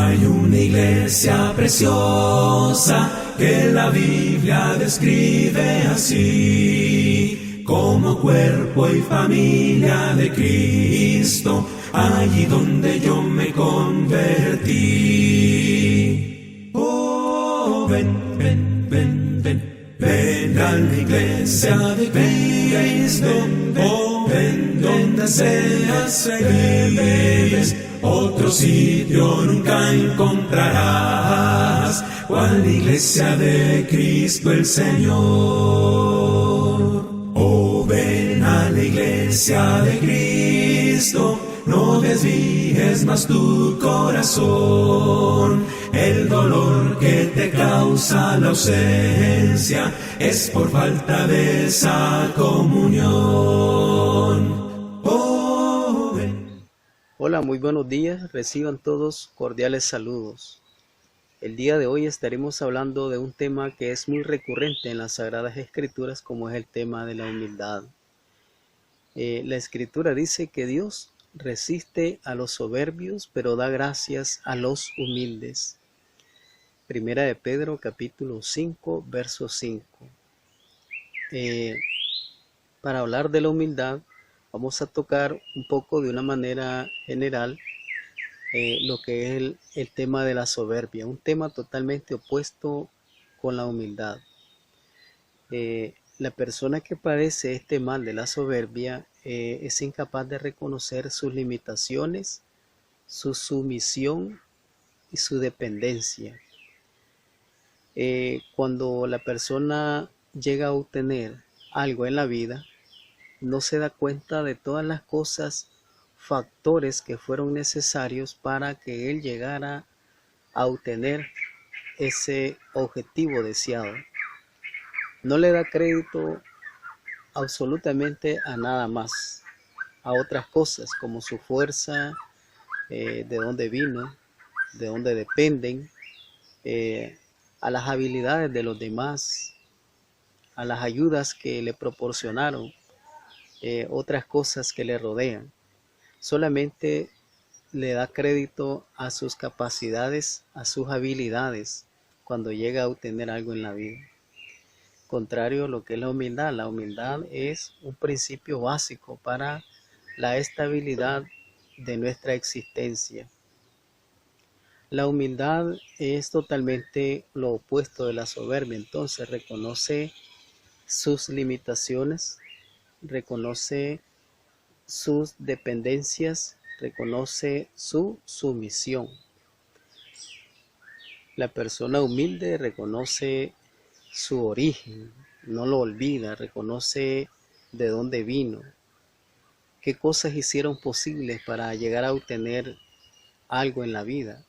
Hay una iglesia preciosa que la Biblia describe así, como cuerpo y familia de Cristo, allí donde yo me convertí. Oh, ven, ven, ven, ven, ven a la iglesia de Cristo. Oh, ven donde seas feliz. Otro sitio nunca encontrarás, cual iglesia de Cristo el Señor. Oh, ven a la iglesia de Cristo, no desvíes más tu corazón. El dolor que te causa la ausencia es por falta de esa comunión. Hola, muy buenos días, reciban todos cordiales saludos. El día de hoy estaremos hablando de un tema que es muy recurrente en las Sagradas Escrituras, como es el tema de la humildad. La Escritura dice que Dios resiste a los soberbios, pero da gracias a los humildes. Primera de Pedro, capítulo 5, verso 5. Para hablar de la humildad, vamos a tocar un poco de una manera general lo que es el tema de la soberbia, un tema totalmente opuesto con la humildad. La persona que padece este mal de la soberbia es incapaz de reconocer sus limitaciones, su sumisión y su dependencia. Cuando la persona llega a obtener algo en la vida, no se da cuenta de todas las cosas, factores que fueron necesarios para que él llegara a obtener ese objetivo deseado. No le da crédito absolutamente a nada más, a otras cosas como su fuerza, de dónde vino, de dónde dependen, a las habilidades de los demás, a las ayudas que le proporcionaron, otras cosas que le rodean. Solamente le da crédito a sus capacidades, a sus habilidades, cuando llega a obtener algo en la vida. Contrario a lo que es la humildad es un principio básico para la estabilidad de nuestra existencia. La humildad es totalmente lo opuesto de la soberbia, entonces reconoce sus limitaciones, reconoce sus dependencias, reconoce su sumisión. La persona humilde reconoce su origen, no lo olvida, reconoce de dónde vino, qué cosas hicieron posibles para llegar a obtener algo en la vida.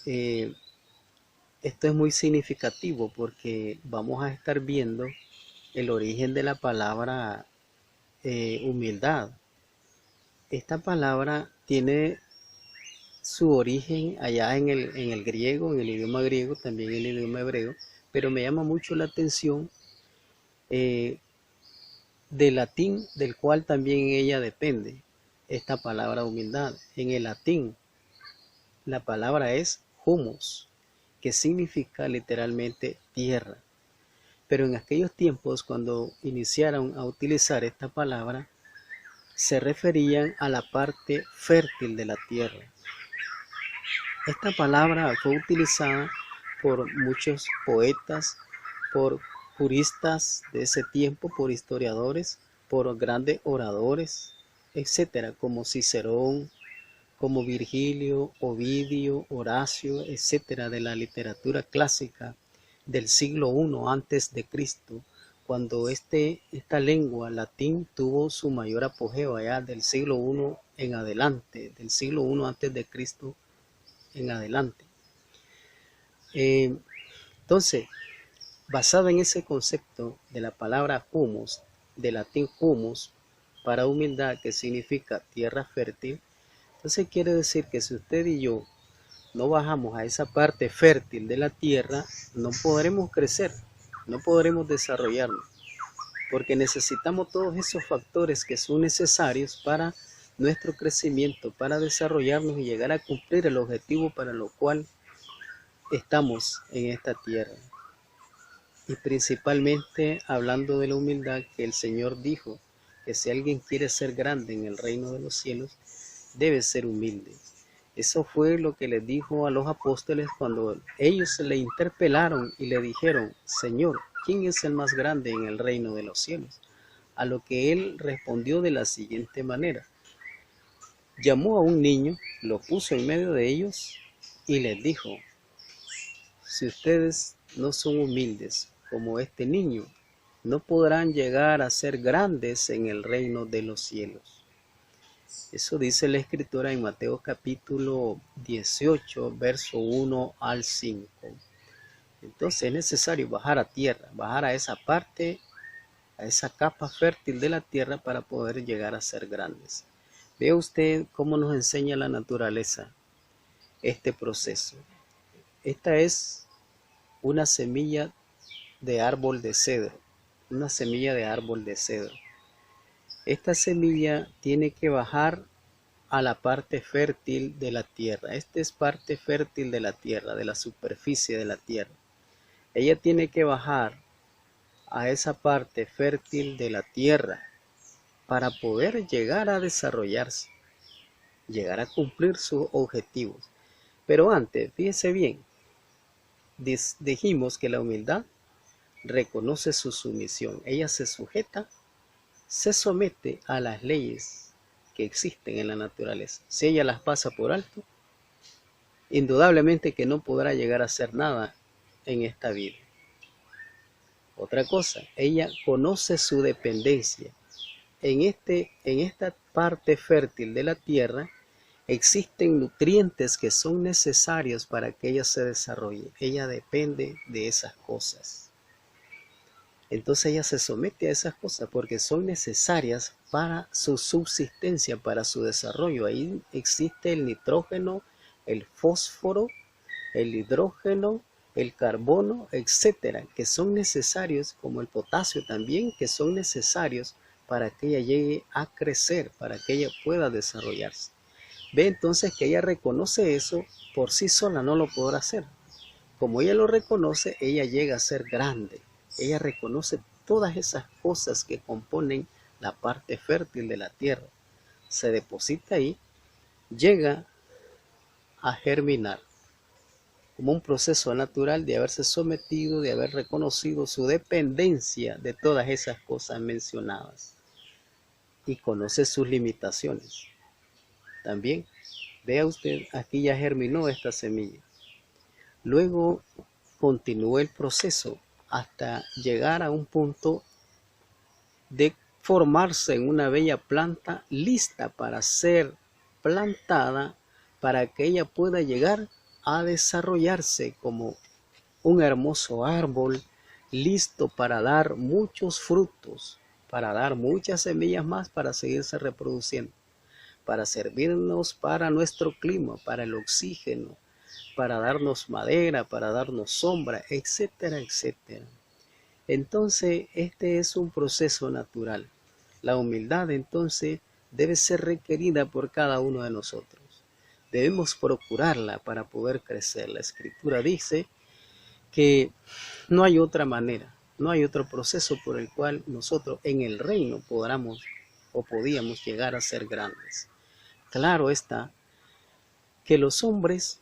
Esto es muy significativo porque vamos a estar viendo el origen de la palabra humildad. Esta palabra tiene su origen allá en el griego, en el idioma griego, también en el idioma hebreo, pero me llama mucho la atención del latín, del cual también ella depende, esta palabra humildad. En el latín, la palabra es humus, que significa literalmente tierra. Pero en aquellos tiempos, cuando iniciaron a utilizar esta palabra, se referían a la parte fértil de la tierra. Esta palabra fue utilizada por muchos poetas, por juristas de ese tiempo, por historiadores, por grandes oradores, etcétera, como Cicerón, como Virgilio, Ovidio, Horacio, etcétera, de la literatura clásica del siglo I antes de Cristo, cuando esta lengua latín tuvo su mayor apogeo allá del siglo I en adelante, del siglo I antes de Cristo en adelante. Entonces, basado en ese concepto de la palabra humus, del latín humus, para humildad, que significa tierra fértil, entonces quiere decir que si usted y yo no bajamos a esa parte fértil de la tierra, no podremos crecer, no podremos desarrollarnos, porque necesitamos todos esos factores que son necesarios para nuestro crecimiento, para desarrollarnos y llegar a cumplir el objetivo para lo cual estamos en esta tierra. Y principalmente hablando de la humildad, que el Señor dijo que si alguien quiere ser grande en el reino de los cielos, debe ser humilde. Eso fue lo que les dijo a los apóstoles cuando ellos le interpelaron y le dijeron: Señor, ¿quién es el más grande en el reino de los cielos? A lo que él respondió de la siguiente manera: llamó a un niño, lo puso en medio de ellos y les dijo: si ustedes no son humildes como este niño, no podrán llegar a ser grandes en el reino de los cielos. Eso dice la Escritura en Mateo capítulo 18, verso 1 al 5. Entonces es necesario bajar a tierra, bajar a esa parte, a esa capa fértil de la tierra para poder llegar a ser grandes. Vea usted cómo nos enseña la naturaleza este proceso. Esta es una semilla de árbol de cedro, una semilla de árbol de cedro. Esta semilla tiene que bajar a la parte fértil de la tierra. Esta es parte fértil de la tierra, de la superficie de la tierra. Ella tiene que bajar a esa parte fértil de la tierra para poder llegar a desarrollarse, llegar a cumplir sus objetivos. Pero antes, fíjese bien, dijimos que la humildad reconoce su sumisión. Ella se sujeta, se somete a las leyes que existen en la naturaleza. Si ella las pasa por alto, indudablemente que no podrá llegar a hacer nada en esta vida. Otra cosa, ella conoce su dependencia. En esta parte fértil de la tierra existen nutrientes que son necesarios para que ella se desarrolle. Ella depende de esas cosas. Entonces ella se somete a esas cosas porque son necesarias para su subsistencia, para su desarrollo. Ahí existe el nitrógeno, el fósforo, el hidrógeno, el carbono, etcétera, que son necesarios, como el potasio también, que son necesarios para que ella llegue a crecer, para que ella pueda desarrollarse. Ve entonces que ella reconoce eso, por sí sola no lo podrá hacer. Como ella lo reconoce, ella llega a ser grande. Ella reconoce todas esas cosas que componen la parte fértil de la tierra. Se deposita ahí, llega a germinar como un proceso natural de haberse sometido, de haber reconocido su dependencia de todas esas cosas mencionadas. Y conoce sus limitaciones. También, vea usted, aquí ya germinó esta semilla. Luego continúa el proceso hasta llegar a un punto de formarse en una bella planta lista para ser plantada, para que ella pueda llegar a desarrollarse como un hermoso árbol listo para dar muchos frutos, para dar muchas semillas más, para seguirse reproduciendo, para servirnos para nuestro clima, para el oxígeno, para darnos madera, para darnos sombra, etcétera, etcétera. Entonces, este es un proceso natural. La humildad, entonces, debe ser requerida por cada uno de nosotros. Debemos procurarla para poder crecer. La Escritura dice que no hay otra manera, no hay otro proceso por el cual nosotros en el reino podamos o podíamos llegar a ser grandes. Claro está que los hombres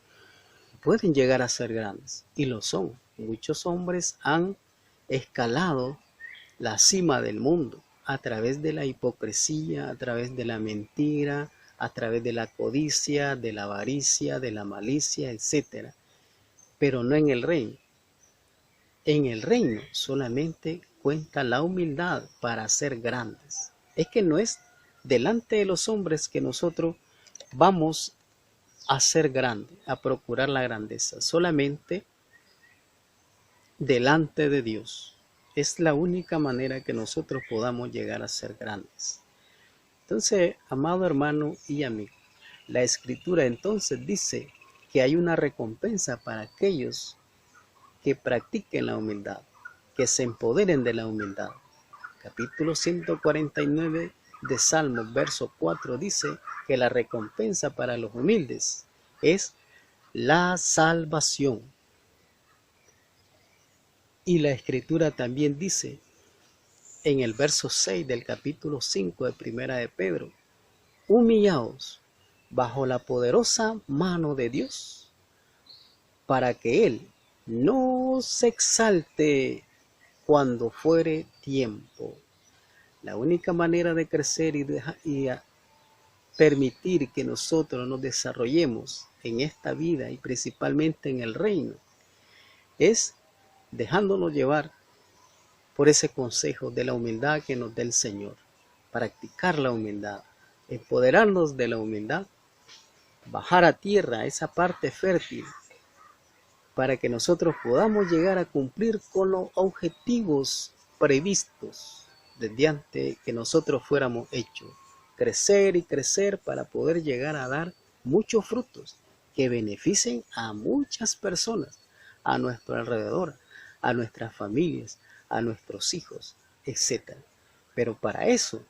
pueden llegar a ser grandes, y lo son. Muchos hombres han escalado la cima del mundo a través de la hipocresía, a través de la mentira, a través de la codicia, de la avaricia, de la malicia, etc. Pero no en el reino. En el reino solamente cuenta la humildad para ser grandes. Es que no es delante de los hombres que nosotros vamos a ser grandes, a procurar la grandeza, solamente delante de Dios. Es la única manera que nosotros podamos llegar a ser grandes. Entonces, amado hermano y amigo, la Escritura entonces dice que hay una recompensa para aquellos que practiquen la humildad, que se empoderen de la humildad. Capítulo 149 de Salmos, verso 4, dice que la recompensa para los humildes es la salvación. Y la Escritura también dice en el verso 6 del capítulo 5 de Primera de Pedro: humillaos bajo la poderosa mano de Dios, para que Él no se exalte cuando fuere tiempo. La única manera de crecer y permitir que nosotros nos desarrollemos en esta vida y principalmente en el reino es dejándonos llevar por ese consejo de la humildad que nos da el Señor. Practicar la humildad, empoderarnos de la humildad, bajar a tierra esa parte fértil para que nosotros podamos llegar a cumplir con los objetivos previstos desde antes que nosotros fuéramos hechos. Crecer y crecer para poder llegar a dar muchos frutos que beneficien a muchas personas a nuestro alrededor, a nuestras familias, a nuestros hijos, etc. Pero para eso,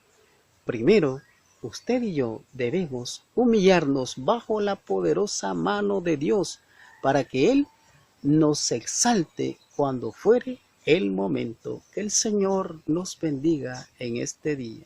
primero, usted y yo debemos humillarnos bajo la poderosa mano de Dios para que Él nos exalte cuando fuere el momento. Que el Señor nos bendiga en este día.